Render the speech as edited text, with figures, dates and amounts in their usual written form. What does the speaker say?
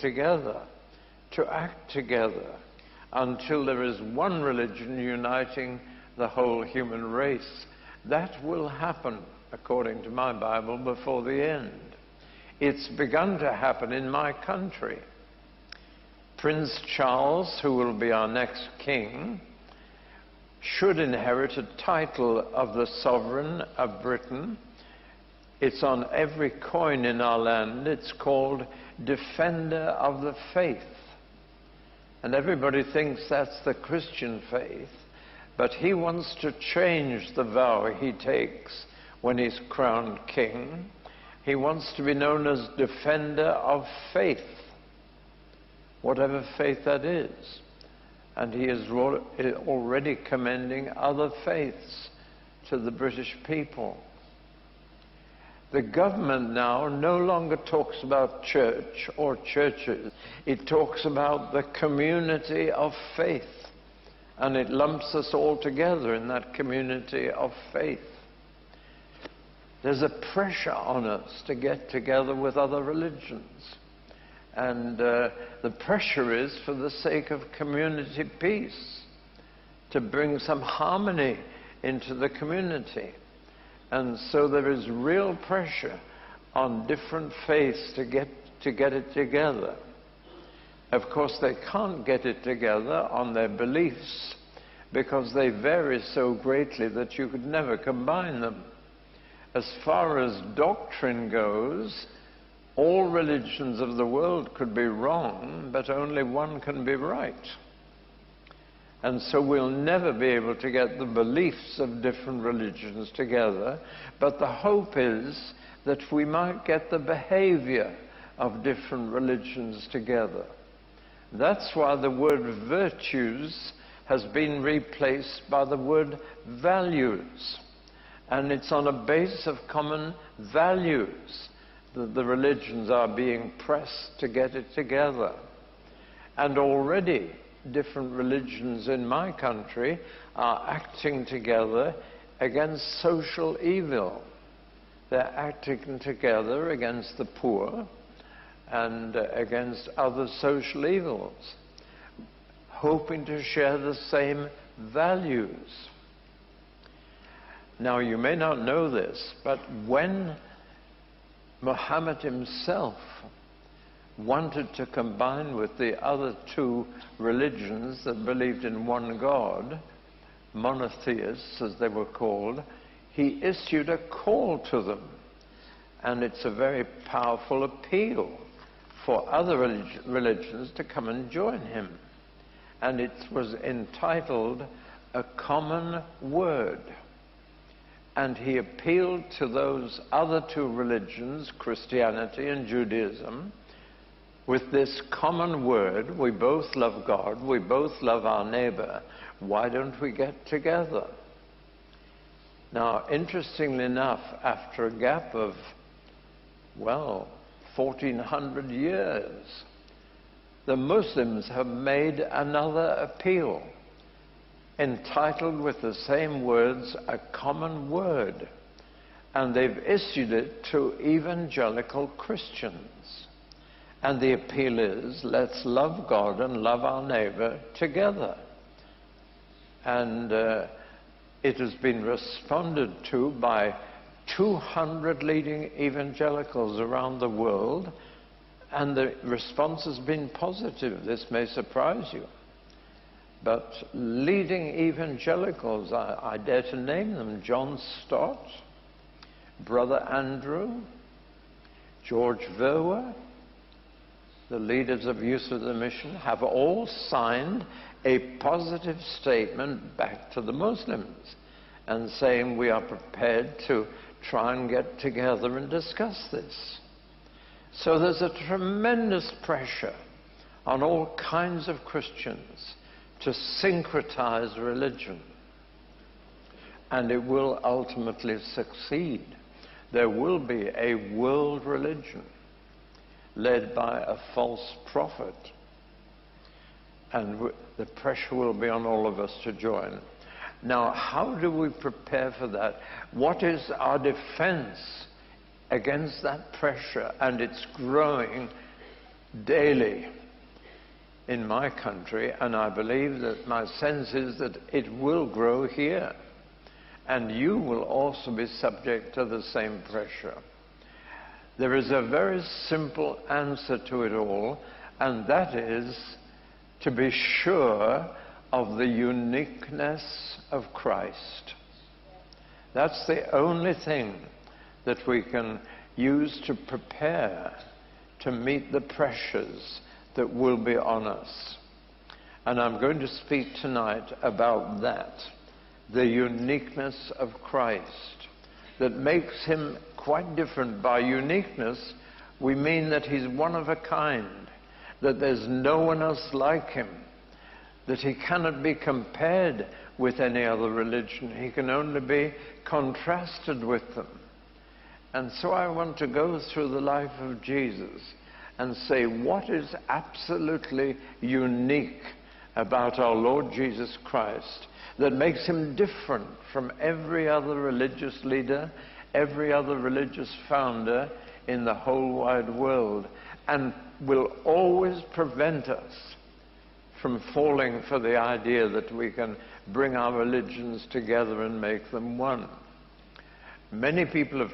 together, to act together, until there is one religion uniting the whole human race. That will happen, according to my Bible, before the end. It's begun to happen in my country. Prince Charles, who will be our next king, should inherit a title of the sovereign of Britain. It's on every coin in our land. It's called Defender of the Faith. And everybody thinks that's the Christian faith, but he wants to change the vow he takes when he's crowned king. He wants to be known as Defender of Faith, whatever faith that is. And he is already commending other faiths to the British people. The government now no longer talks about church or churches. It talks about the community of faith, and it lumps us all together in that community of faith. There's a pressure on us to get together with other religions, and the pressure is for the sake of community peace, to bring some harmony into the community. And so there is real pressure on different faiths to get it together. Of course, they can't get it together on their beliefs, because they vary so greatly that you could never combine them. As far as doctrine goes, all religions of the world could be wrong, but only one can be right. And so we'll never be able to get the beliefs of different religions together, but the hope is that we might get the behavior of different religions together. That's why the word virtues has been replaced by the word values. And it's on a base of common values that the religions are being pressed to get it together. And already different religions in my country are acting together against social evil. They're acting together against the poor and against other social evils, hoping to share the same values. Now, you may not know this, but when Muhammad himself wanted to combine with the other two religions that believed in one God, monotheists as they were called, he issued a call to them. And it's a very powerful appeal for other religions to come and join him. And it was entitled A Common Word. And he appealed to those other two religions, Christianity and Judaism, with this common word: we both love God, we both love our neighbor, why don't we get together? Now, interestingly enough, after a gap of, 1,400 years, the Muslims have made another appeal, entitled with the same words, A Common Word. And they've issued it to evangelical Christians. And the appeal is, let's love God and love our neighbor together. And it has been responded to by 200 leading evangelicals around the world, and the response has been positive. This may surprise you. But leading evangelicals, I dare to name them: John Stott, Brother Andrew, George Verwer, the leaders of Youth of the Mission, have all signed a positive statement back to the Muslims and saying we are prepared to try and get together and discuss this. So there's a tremendous pressure on all kinds of Christians to syncretize religion, and it will ultimately succeed. There will be a world religion led by a false prophet, and the pressure will be on all of us to join. Now, how do we prepare for that? What is our defense against that pressure and its growing daily in my country, and I believe that my sense is that it will grow here. And you will also be subject to the same pressure. There is a very simple answer to it all, and that is to be sure of the uniqueness of Christ. That's the only thing that we can use to prepare to meet the pressures that will be on us. And I'm going to speak tonight about that, the uniqueness of Christ, that makes him quite different. By uniqueness, we mean that he's one of a kind, that there's no one else like him, that he cannot be compared with any other religion. He can only be contrasted with them. And so I want to go through the life of Jesus and say what is absolutely unique about our Lord Jesus Christ that makes him different from every other religious leader, every other religious founder in the whole wide world, and will always prevent us from falling for the idea that we can bring our religions together and make them one. Many people have